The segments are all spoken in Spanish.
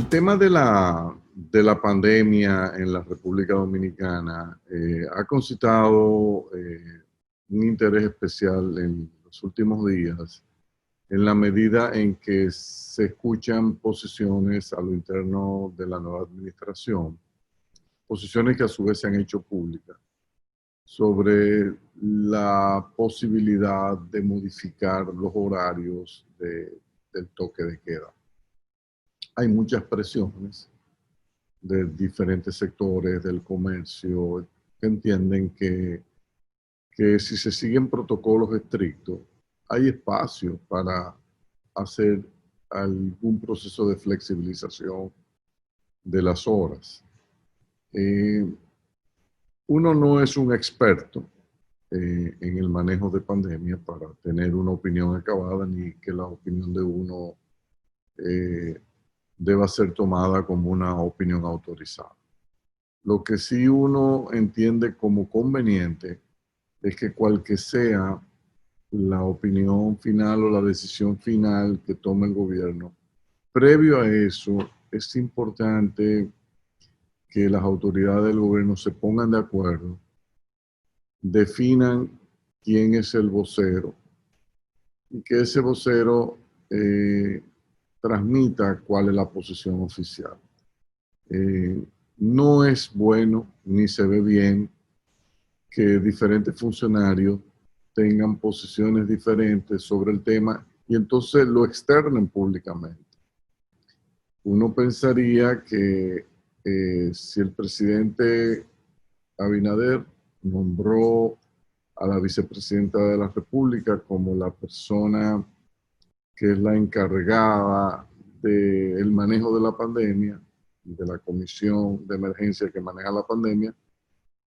El tema de la pandemia en la República Dominicana ha concitado un interés especial en los últimos días, en la medida en que se escuchan posiciones a lo interno de la nueva administración, posiciones que a su vez se han hecho públicas, sobre la posibilidad de modificar los horarios del toque de queda. Hay muchas presiones de diferentes sectores del comercio que entienden que si se siguen protocolos estrictos, hay espacio para hacer algún proceso de flexibilización de las horas. Uno no es un experto en el manejo de pandemia para tener una opinión acabada, ni que la opinión de uno deba ser tomada como una opinión autorizada. Lo que sí uno entiende como conveniente es que cual que sea la opinión final o la decisión final que tome el gobierno, previo a eso es importante que las autoridades del gobierno se pongan de acuerdo, definan quién es el vocero y que ese vocero transmita cuál es la posición oficial. No es bueno ni se ve bien que diferentes funcionarios tengan posiciones diferentes sobre el tema y entonces lo externen públicamente. Uno pensaría que si el presidente Abinader nombró a la vicepresidenta de la República como la persona que es la encargada del manejo de la pandemia, de la comisión de emergencia que maneja la pandemia,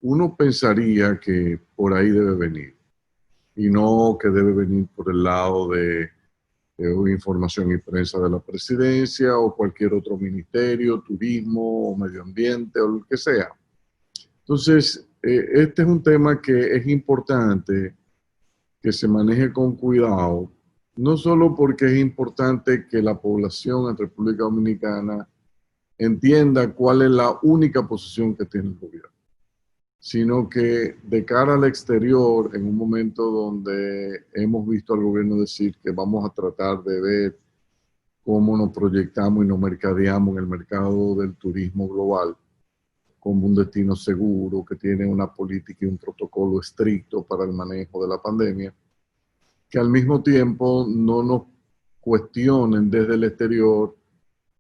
uno pensaría que por ahí debe venir y no que debe venir por el lado de información y prensa de la presidencia o cualquier otro ministerio, turismo o medio ambiente o lo que sea. Entonces, este es un tema que es importante que se maneje con cuidado, no solo porque es importante que la población en República Dominicana entienda cuál es la única posición que tiene el gobierno, sino que de cara al exterior, en un momento donde hemos visto al gobierno decir que vamos a tratar de ver cómo nos proyectamos y nos mercadeamos en el mercado del turismo global como un destino seguro, que tiene una política y un protocolo estricto para el manejo de la pandemia, que al mismo tiempo no nos cuestionen desde el exterior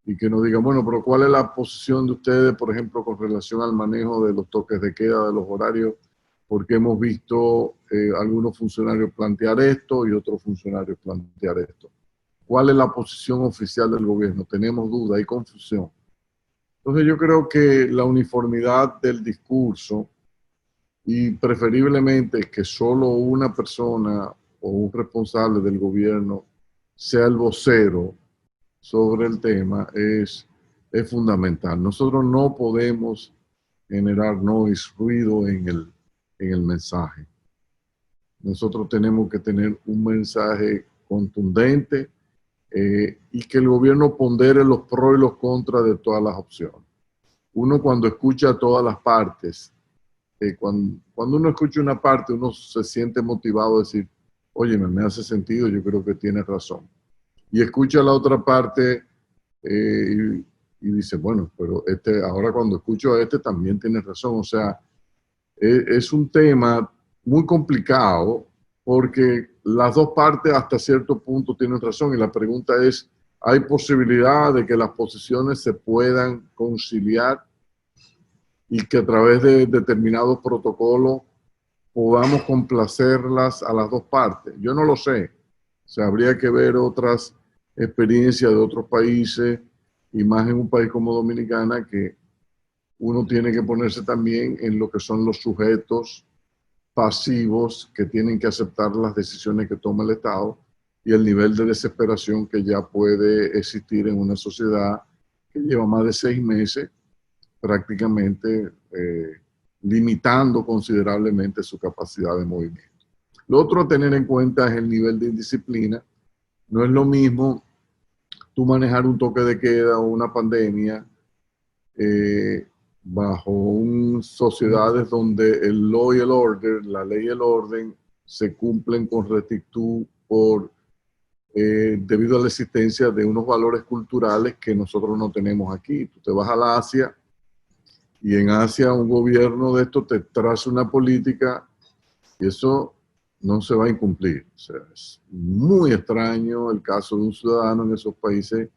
y que nos digan, bueno, pero ¿cuál es la posición de ustedes, por ejemplo, con relación al manejo de los toques de queda, de los horarios? Porque hemos visto algunos funcionarios plantear esto y otros funcionarios plantear esto. ¿Cuál es la posición oficial del gobierno? Tenemos duda, hay confusión. Entonces yo creo que la uniformidad del discurso y preferiblemente que solo una persona o un responsable del gobierno sea el vocero sobre el tema es fundamental. Nosotros no podemos generar noise, ruido en el mensaje. Nosotros tenemos que tener un mensaje contundente y que el gobierno pondere los pros y los contras de todas las opciones. Uno cuando escucha todas las partes, cuando uno escucha una parte, uno se siente motivado a decir, oye, me hace sentido, yo creo que tienes razón. Y escucha la otra parte y dice, bueno, pero ahora cuando escucho a este también tiene razón. O sea, es un tema muy complicado porque las dos partes hasta cierto punto tienen razón y la pregunta es, ¿hay posibilidad de que las posiciones se puedan conciliar y que a través de determinados protocolos podamos complacerlas a las dos partes? Yo no lo sé. O sea, habría que ver otras experiencias de otros países y más en un país como Dominicana, que uno tiene que ponerse también en lo que son los sujetos pasivos que tienen que aceptar las decisiones que toma el Estado y el nivel de desesperación que ya puede existir en una sociedad que lleva más de 6 meses prácticamente limitando considerablemente su capacidad de movimiento. Lo otro a tener en cuenta es el nivel de indisciplina. No es lo mismo tú manejar un toque de queda o una pandemia bajo sociedades donde el law y el order, la ley y el orden, se cumplen con rectitud debido a la existencia de unos valores culturales que nosotros no tenemos aquí. Tú te vas a la Asia y en Asia un gobierno de esto te traza una política y eso no se va a incumplir. O sea, es muy extraño el caso de un ciudadano en esos países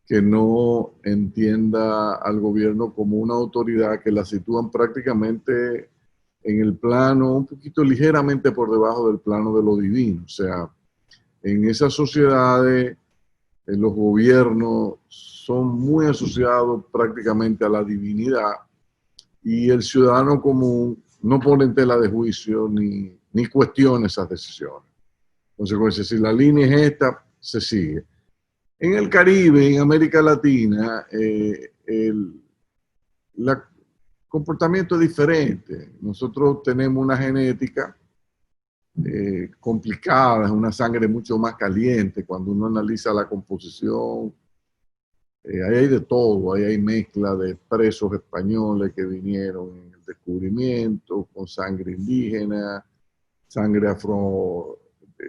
que no entienda al gobierno como una autoridad que la sitúan prácticamente en el plano, un poquito ligeramente por debajo del plano de lo divino. O sea, en esas sociedades, los gobiernos son muy asociados prácticamente a la divinidad y el ciudadano común no pone en tela de juicio ni cuestiona esas decisiones. Entonces, si la línea es esta, se sigue. En el Caribe, en América Latina, el comportamiento es diferente. Nosotros tenemos una genética complicada, es una sangre mucho más caliente. Cuando uno analiza la composición, ahí hay de todo, ahí hay mezcla de presos españoles que vinieron en el descubrimiento, con sangre indígena, sangre afro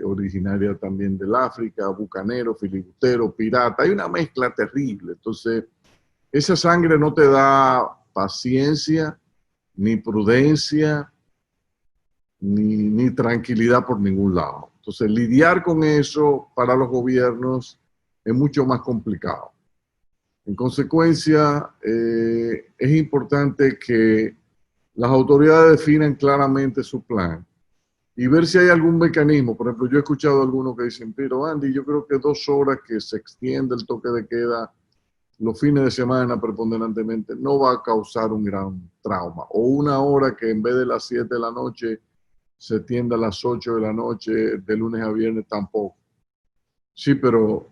originaria también del África, bucanero, filibustero, pirata, hay una mezcla terrible. Entonces, esa sangre no te da paciencia, ni prudencia, ni tranquilidad por ningún lado. Entonces, lidiar con eso para los gobiernos es mucho más complicado. En consecuencia, es importante que las autoridades definan claramente su plan y ver si hay algún mecanismo. Por ejemplo, yo he escuchado a algunos que dicen, pero Andy, yo creo que 2 horas que se extiende el toque de queda los fines de semana preponderantemente no va a causar un gran trauma. O 1 hora que en vez de las 7 de la noche se tienda a las 8 de la noche de lunes a viernes tampoco. Sí, pero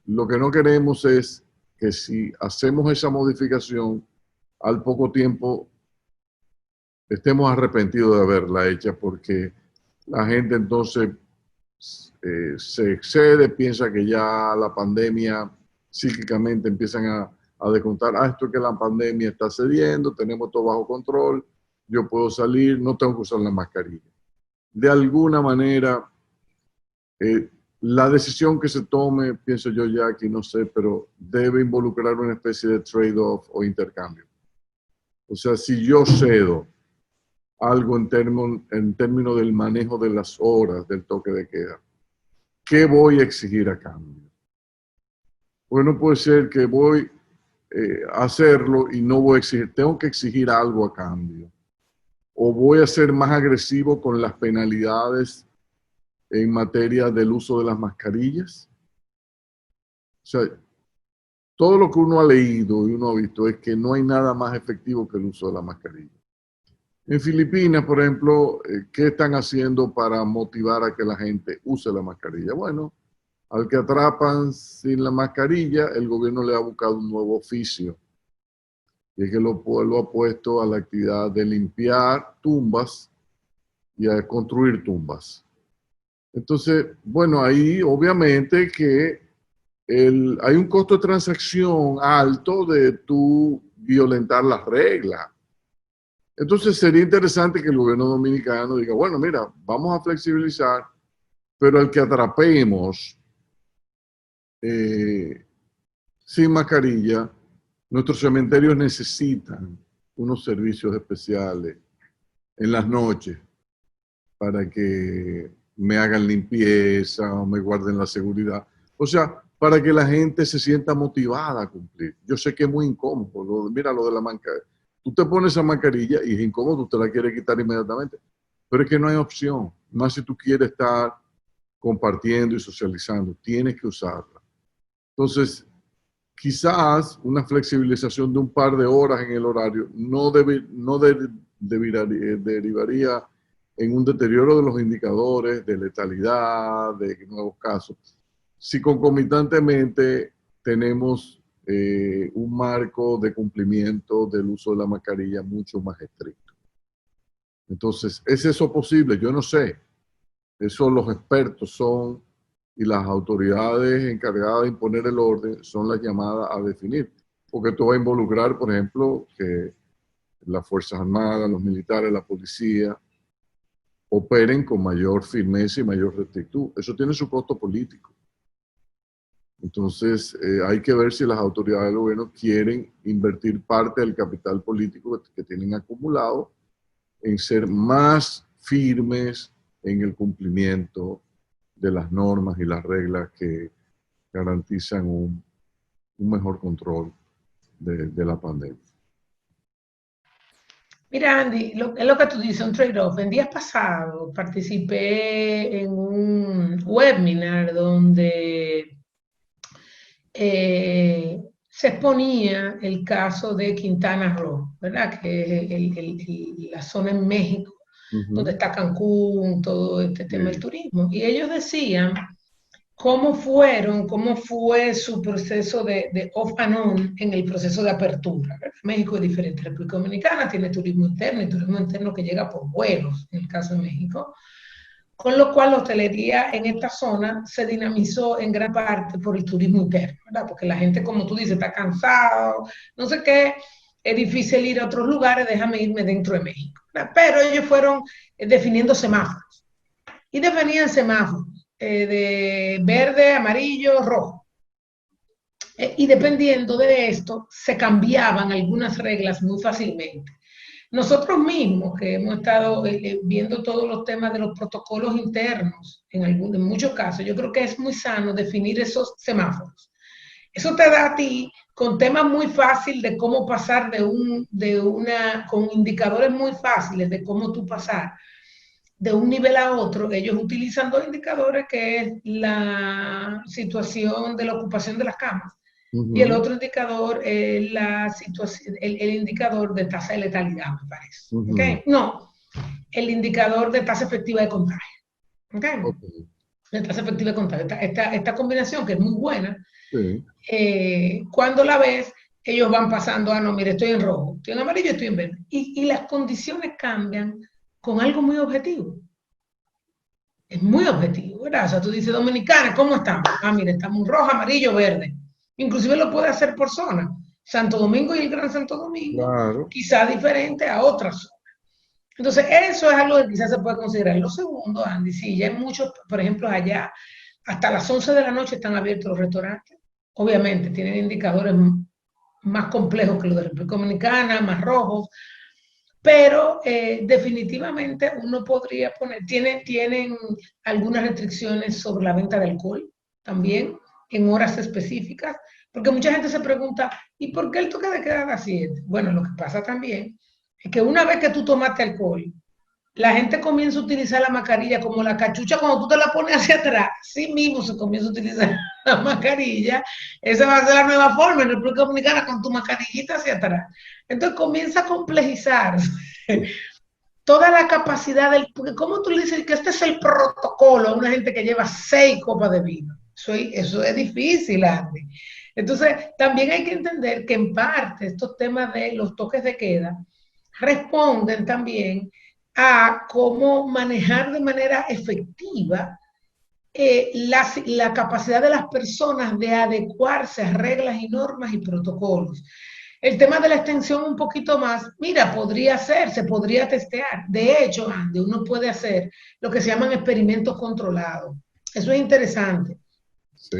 lo que no queremos es que si hacemos esa modificación, al poco tiempo estemos arrepentidos de haberla hecha porque la gente entonces se excede, piensa que ya la pandemia psíquicamente empiezan a descontar, esto es que la pandemia está cediendo, tenemos todo bajo control, yo puedo salir, no tengo que usar la mascarilla. De alguna manera, la decisión que se tome, pienso yo ya aquí, no sé, pero debe involucrar una especie de trade-off o intercambio. O sea, si yo cedo algo en términos del manejo de las horas del toque de queda, ¿qué voy a exigir a cambio? Bueno, puede ser que voy a hacerlo y no voy a exigir, tengo que exigir algo a cambio. O voy a ser más agresivo con las penalidades en materia del uso de las mascarillas. O sea, todo lo que uno ha leído y uno ha visto es que no hay nada más efectivo que el uso de la mascarilla. En Filipinas, por ejemplo, ¿qué están haciendo para motivar a que la gente use la mascarilla? Bueno, al que atrapan sin la mascarilla, el gobierno le ha buscado un nuevo oficio. Y es que lo ha puesto a la actividad de limpiar tumbas y a construir tumbas. Entonces, bueno, ahí obviamente que hay un costo de transacción alto de tú violentar las reglas. Entonces sería interesante que el gobierno dominicano diga, bueno, mira, vamos a flexibilizar, pero al que atrapemos sin mascarilla, nuestros cementerios necesitan unos servicios especiales en las noches para que me hagan limpieza o me guarden la seguridad. O sea, para que la gente se sienta motivada a cumplir. Yo sé que es muy incómodo. Mira lo de la mascarilla. Tú te pones esa mascarilla y es incómodo, tú te la quieres quitar inmediatamente. Pero es que no hay opción. Más si tú quieres estar compartiendo y socializando, tienes que usarla. Entonces, quizás una flexibilización de un par de horas en el horario no derivaría en un deterioro de los indicadores de letalidad, de nuevos casos. Si concomitantemente tenemos un marco de cumplimiento del uso de la mascarilla mucho más estricto. Entonces, ¿es eso posible? Yo no sé. Eso los expertos son y las autoridades encargadas de imponer el orden son las llamadas a definir. Porque esto va a involucrar, por ejemplo, que las Fuerzas Armadas, los militares, la policía, operen con mayor firmeza y mayor rectitud. Eso tiene su costo político. Entonces, hay que ver si las autoridades del gobierno quieren invertir parte del capital político que tienen acumulado en ser más firmes en el cumplimiento de las normas y las reglas que garantizan un mejor control de la pandemia. Mira, Andy, es lo que tú dices, un trade-off. En días pasados participé en un webinar donde se exponía el caso de Quintana Roo, ¿verdad? Que es la zona en México, donde está Cancún, todo este tema del turismo. Y ellos decían cómo fue su proceso de off and on en el proceso de apertura. ¿Verdad? México es diferente. República Dominicana tiene turismo interno y turismo interno que llega por vuelos, en el caso de México. Con lo cual la hostelería en esta zona se dinamizó en gran parte por el turismo interno, ¿verdad? Porque la gente, como tú dices, está cansado, no sé qué, es difícil ir a otros lugares, déjame irme dentro de México, ¿verdad? Pero ellos fueron definiendo semáforos y definían semáforos de verde, amarillo, rojo. Y dependiendo de esto, se cambiaban algunas reglas muy fácilmente. Nosotros mismos, que hemos estado viendo todos los temas de los protocolos internos, en muchos casos, yo creo que es muy sano definir esos semáforos. Eso te da a ti con temas muy fáciles de cómo pasar con indicadores muy fáciles de cómo tú pasar de un nivel a otro. Ellos utilizan dos indicadores, que es la situación de la ocupación de las camas. Y el otro indicador es el indicador de tasa de letalidad, me parece. ¿Okay? No, el indicador de tasa efectiva de contagio. ¿Okay? La tasa efectiva de contagio. Esta combinación, que es muy buena, cuando la ves, ellos van pasando, no, mire, estoy en rojo, estoy en amarillo, estoy en verde. Y las condiciones cambian con algo muy objetivo. Es muy objetivo, ¿verdad? O sea, tú dices, Dominicana, ¿cómo estamos? Mire, estamos en rojo, amarillo, verde. Inclusive lo puede hacer por zona. Santo Domingo y el Gran Santo Domingo, claro, quizá diferente a otras zonas. Entonces, eso es algo que quizás se puede considerar. Lo segundo, Andy, sí, ya hay muchos, por ejemplo, allá, hasta las 11 de la noche están abiertos los restaurantes. Obviamente, tienen indicadores más complejos que los de República Dominicana, más rojos, pero definitivamente uno podría poner, tienen algunas restricciones sobre la venta de alcohol también, en horas específicas, porque mucha gente se pregunta, ¿y por qué el toque de queda a las 7? Bueno, lo que pasa también es que una vez que tú tomaste alcohol, la gente comienza a utilizar la mascarilla como la cachucha cuando tú te la pones hacia atrás. Sí mismo se comienza a utilizar la mascarilla. Esa va a ser la nueva forma en República Dominicana, con tu mascarillita hacia atrás. Entonces comienza a complejizar toda la capacidad del... Porque ¿cómo tú le dices que este es el protocolo a una gente que lleva 6 copas de vino? Eso es difícil, Andy. Entonces, también hay que entender que en parte estos temas de los toques de queda responden también a cómo manejar de manera efectiva la capacidad de las personas de adecuarse a reglas y normas y protocolos. El tema de la extensión un poquito más, mira, podría ser, se podría testear. De hecho, Andy, uno puede hacer lo que se llaman experimentos controlados. Eso es interesante,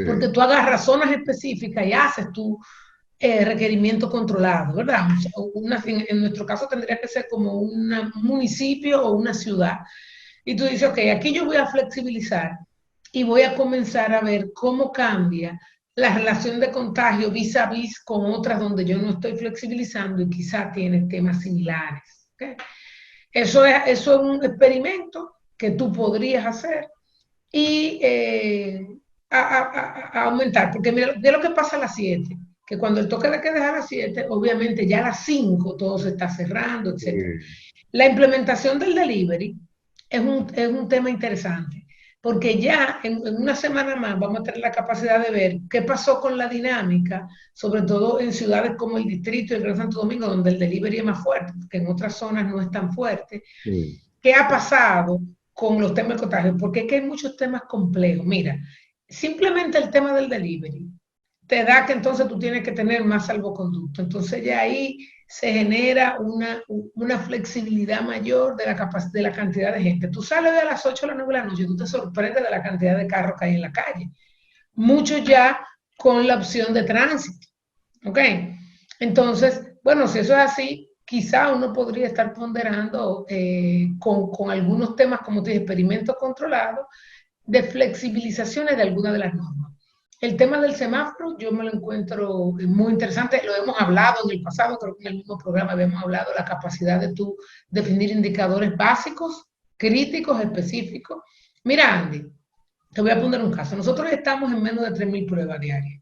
porque tú agarras zonas específicas y haces tu requerimiento controlado, ¿verdad? En nuestro caso tendría que ser como un municipio o una ciudad. Y tú dices, ok, aquí yo voy a flexibilizar y voy a comenzar a ver cómo cambia la relación de contagio vis a vis con otras donde yo no estoy flexibilizando y quizá tienen temas similares. ¿Okay? Eso es un experimento que tú podrías hacer y a aumentar, porque mira, de lo que pasa a las 7, que cuando el toque de queda es a las 7, obviamente ya a las 5 todo se está cerrando, etc. La implementación del delivery es un tema interesante, porque ya en una semana más vamos a tener la capacidad de ver qué pasó con la dinámica, sobre todo en ciudades como el Distrito y el Gran Santo Domingo, donde el delivery es más fuerte, porque en otras zonas no es tan fuerte. ¿Qué ha pasado con los temas de contagio? Porque es que hay muchos temas complejos. Mira, simplemente el tema del delivery te da que entonces tú tienes que tener más salvoconducto. Entonces ya ahí se genera una flexibilidad mayor de la cantidad de gente. Tú sales de las 8 a las 9 de la noche y tú te sorprendes de la cantidad de carros que hay en la calle. Muchos ya con la opción de tránsito. ¿Ok? Entonces, bueno, si eso es así, quizá uno podría estar ponderando con algunos temas, como te dije, experimentos controlados, de flexibilizaciones de algunas de las normas. El tema del semáforo yo me lo encuentro muy interesante, lo hemos hablado en el pasado, creo que en el mismo programa habíamos hablado de la capacidad de tú definir indicadores básicos, críticos, específicos. Mira, Andy, te voy a poner un caso. Nosotros estamos en menos de 3.000 pruebas diarias.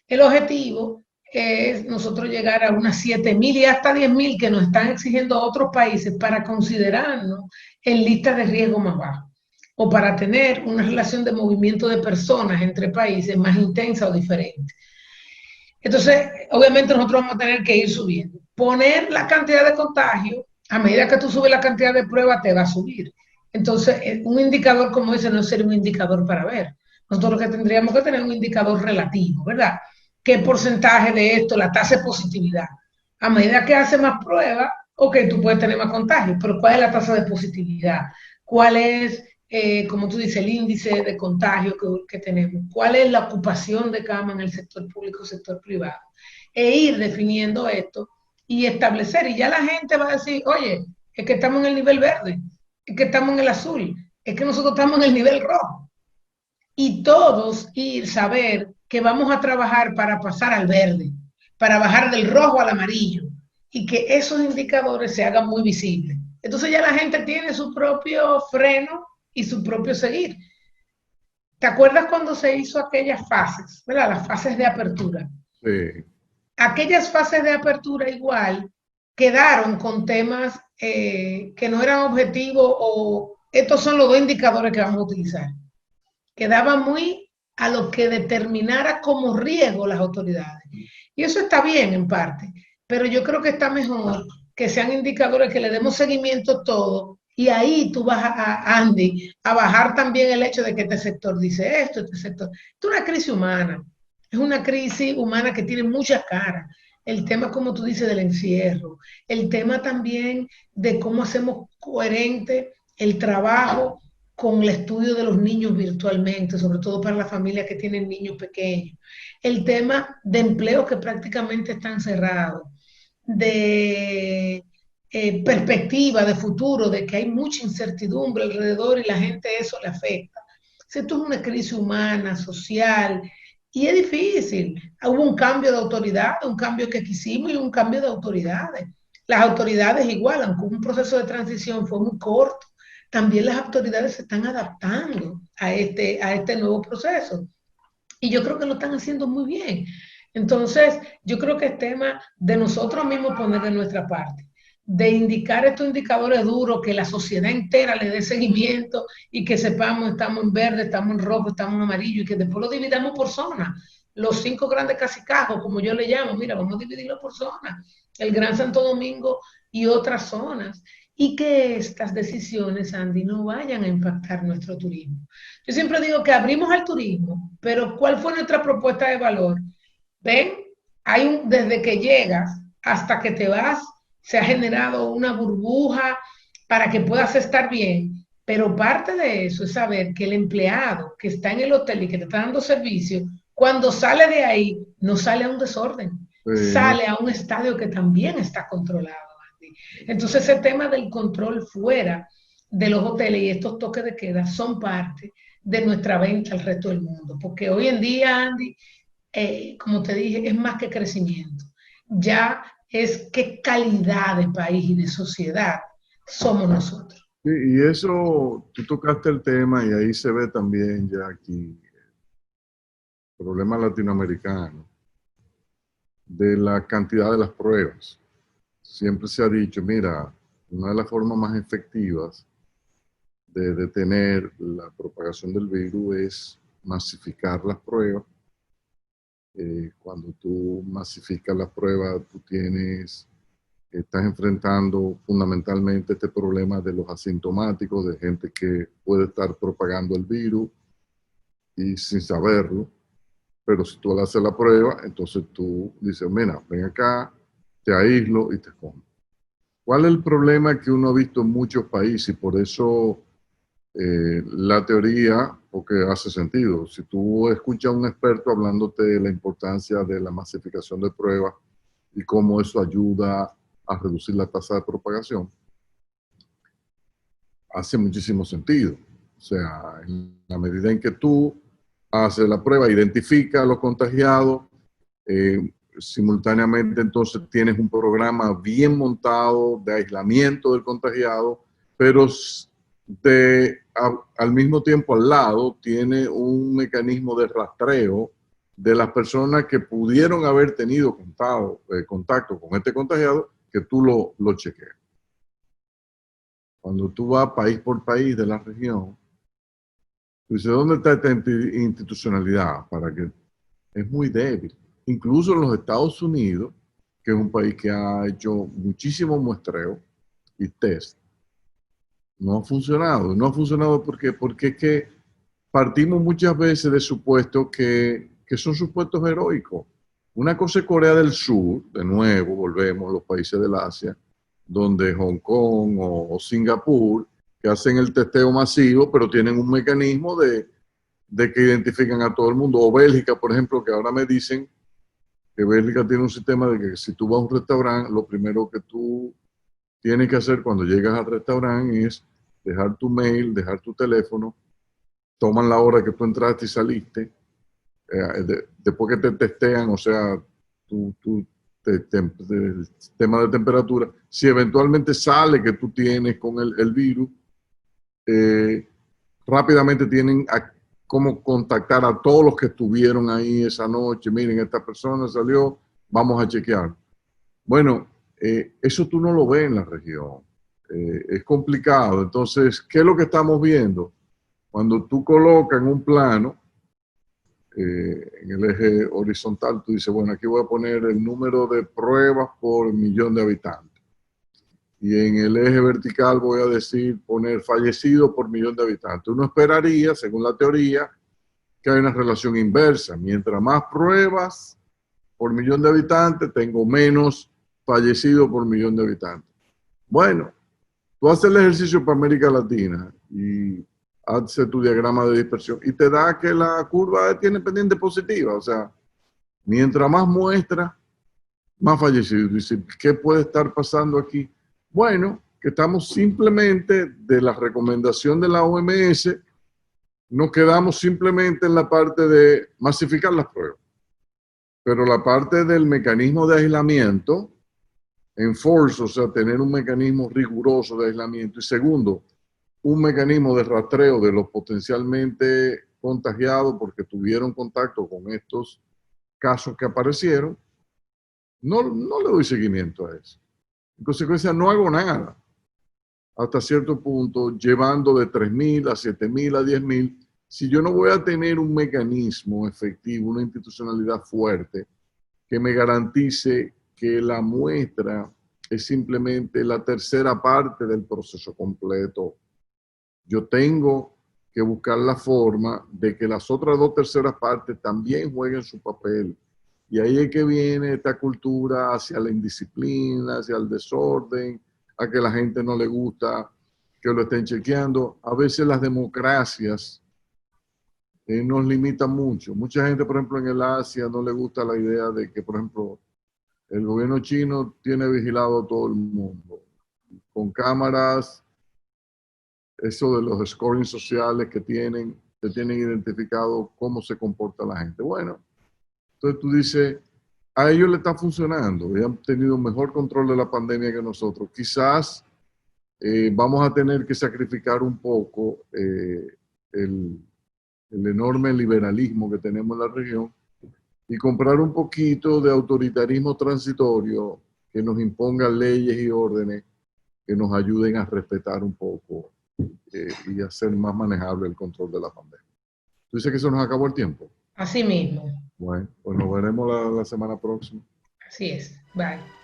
El objetivo es nosotros llegar a unas 7.000 y hasta 10.000 que nos están exigiendo otros países para considerarnos en listas de riesgo más bajas o para tener una relación de movimiento de personas entre países más intensa o diferente. Entonces, obviamente nosotros vamos a tener que ir subiendo. Poner la cantidad de contagio, a medida que tú subes la cantidad de pruebas, te va a subir. Entonces, un indicador como ese no sería un indicador para ver. Nosotros lo que tendríamos que tener un indicador relativo, ¿verdad? ¿Qué porcentaje de esto, la tasa de positividad? A medida que hace más pruebas, ok, tú puedes tener más contagios, pero ¿cuál es la tasa de positividad? ¿Cuál es, como tú dices, el índice de contagio que tenemos? ¿Cuál es la ocupación de cama en el sector público, sector privado? E ir definiendo esto y establecer. Y ya la gente va a decir, oye, es que estamos en el nivel verde, es que estamos en el azul, es que nosotros estamos en el nivel rojo. Y todos ir saber que vamos a trabajar para pasar al verde, para bajar del rojo al amarillo y que esos indicadores se hagan muy visibles. Entonces ya la gente tiene su propio freno y su propio seguir. ¿Te acuerdas cuando se hizo aquellas fases, ¿verdad? Las fases de apertura. Sí. Aquellas fases de apertura igual quedaron con temas que no eran objetivos o estos son los dos indicadores que vamos a utilizar. Quedaba muy a lo que determinara como riesgo las autoridades. Y eso está bien en parte, pero yo creo que está mejor que sean indicadores que le demos seguimiento todo y ahí tú vas Andy, a bajar también el hecho de que este sector dice esto, este sector. Es una crisis humana, es una crisis humana que tiene muchas caras. El tema, como tú dices, del encierro, el tema también de cómo hacemos coherente el trabajo con el estudio de los niños virtualmente, sobre todo para las familias que tienen niños pequeños. El tema de empleo que prácticamente están cerrados, de perspectiva, de futuro, de que hay mucha incertidumbre alrededor y la gente eso le afecta. Esto es una crisis humana, social, y es difícil. Hubo un cambio de autoridad, un cambio que quisimos y un cambio de autoridades. Las autoridades igual, aunque un proceso de transición fue muy corto, también las autoridades se están adaptando a este nuevo proceso. Y yo creo que lo están haciendo muy bien. Entonces, yo creo que es tema de nosotros mismos poner de nuestra parte, de indicar estos indicadores duros, que la sociedad entera le dé seguimiento y que sepamos, estamos en verde, estamos en rojo, estamos en amarillo y que después lo dividamos por zonas. Los 5 grandes cacicajos, como yo le llamo, mira, vamos a dividirlo por zonas. El Gran Santo Domingo y otras zonas. Y que estas decisiones, Andy, no vayan a impactar nuestro turismo. Yo siempre digo que abrimos al turismo, pero ¿cuál fue nuestra propuesta de valor? ¿Ven? Desde que llegas hasta que te vas, se ha generado una burbuja para que puedas estar bien, pero parte de eso es saber que el empleado que está en el hotel y que te está dando servicio, cuando sale de ahí, no sale a un desorden, No, sale a un estadio que también está controlado. Andy. Entonces ese tema del control fuera de los hoteles y estos toques de queda son parte de nuestra venta al resto del mundo, porque hoy en día, Andy, como te dije, es más que crecimiento. Ya es qué calidad de país y de sociedad somos nosotros. sí, y eso, tú tocaste el tema y ahí se ve también ya aquí el problema latinoamericano de la cantidad de las pruebas. Siempre se ha dicho, mira, una de las formas más efectivas de detener la propagación del virus es masificar las pruebas. Cuando tú masificas las pruebas, estás enfrentando fundamentalmente este problema de los asintomáticos, de gente que puede estar propagando el virus y sin saberlo, pero si tú le haces la prueba, entonces tú dices, mira, ven acá, te aíslo y te escondo. ¿Cuál es el problema que uno ha visto en muchos países? Y por eso la teoría, porque hace sentido. Si tú escuchas a un experto hablándote de la importancia de la masificación de pruebas y cómo eso ayuda a reducir la tasa de propagación, hace muchísimo sentido. O sea, en la medida en que tú haces la prueba, identifica a los contagiados, simultáneamente entonces tienes un programa bien montado de aislamiento del contagiado, pero al mismo tiempo al lado tiene un mecanismo de rastreo de las personas que pudieron haber tenido contacto con este contagiado, que tú lo chequeas. Cuando tú vas país por país de la región, tú dices, ¿dónde está esta institucionalidad? Es muy débil. Incluso en los Estados Unidos, que es un país que ha hecho muchísimo muestreo y test, no ha funcionado. No ha funcionado porque es que partimos muchas veces de supuestos que son supuestos heroicos. Una cosa es Corea del Sur, de nuevo, volvemos a los países del Asia, donde Hong Kong o Singapur, que hacen el testeo masivo, pero tienen un mecanismo de que identifican a todo el mundo. O Bélgica, por ejemplo, que ahora me dicen que Bélgica tiene un sistema de que si tú vas a un restaurante, lo primero que tú tienes que hacer cuando llegas al restaurante es dejar tu mail, dejar tu teléfono, toman la hora que tú entraste y saliste, después que te testean, o sea, el tema de temperatura, si eventualmente sale que tú tienes con el virus, rápidamente tienen cómo contactar a todos los que estuvieron ahí esa noche. Miren, esta persona salió, vamos a chequear. Bueno, eso tú no lo ves en la región. Es complicado. Entonces, ¿qué es lo que estamos viendo? Cuando tú colocas en un plano, en el eje horizontal, tú dices, bueno, aquí voy a poner el número de pruebas por millón de habitantes. Y en el eje vertical voy a decir poner fallecidos por millón de habitantes. Uno esperaría, según la teoría, que hay una relación inversa. Mientras más pruebas por millón de habitantes, tengo menos fallecidos por millón de habitantes. Bueno, tú haces el ejercicio para América Latina y haces tu diagrama de dispersión y te da que la curva tiene pendiente positiva. O sea, mientras más muestras, más fallecidos. Dice, ¿qué puede estar pasando aquí? Bueno, que estamos simplemente de la recomendación de la OMS, nos quedamos simplemente en la parte de masificar las pruebas. Pero la parte del mecanismo de aislamiento, enforce, o sea, tener un mecanismo riguroso de aislamiento. Y segundo, un mecanismo de rastreo de los potencialmente contagiados porque tuvieron contacto con estos casos que aparecieron, no le doy seguimiento a eso. En consecuencia, no hago nada hasta cierto punto, llevando de 3.000 a 7.000 a 10.000. Si yo no voy a tener un mecanismo efectivo, una institucionalidad fuerte, que me garantice que la muestra es simplemente la tercera parte del proceso completo, yo tengo que buscar la forma de que las otras dos terceras partes también jueguen su papel. Y ahí es que viene esta cultura hacia la indisciplina, hacia el desorden, a que la gente no le gusta que lo estén chequeando. A veces las democracias nos limitan mucho. Mucha gente, por ejemplo, en el Asia no le gusta la idea de que, por ejemplo, el gobierno chino tiene vigilado a todo el mundo, con cámaras, eso de los scoring sociales que tienen identificado cómo se comporta la gente. Bueno, entonces tú dices, a ellos le está funcionando, y han tenido un mejor control de la pandemia que nosotros. Quizás vamos a tener que sacrificar un poco el enorme liberalismo que tenemos en la región y comprar un poquito de autoritarismo transitorio que nos imponga leyes y órdenes que nos ayuden a respetar un poco y hacer más manejable el control de la pandemia. ¿Tú dices que se nos acabó el tiempo? Así mismo. Bueno, pues nos veremos la semana próxima. Así es. Bye.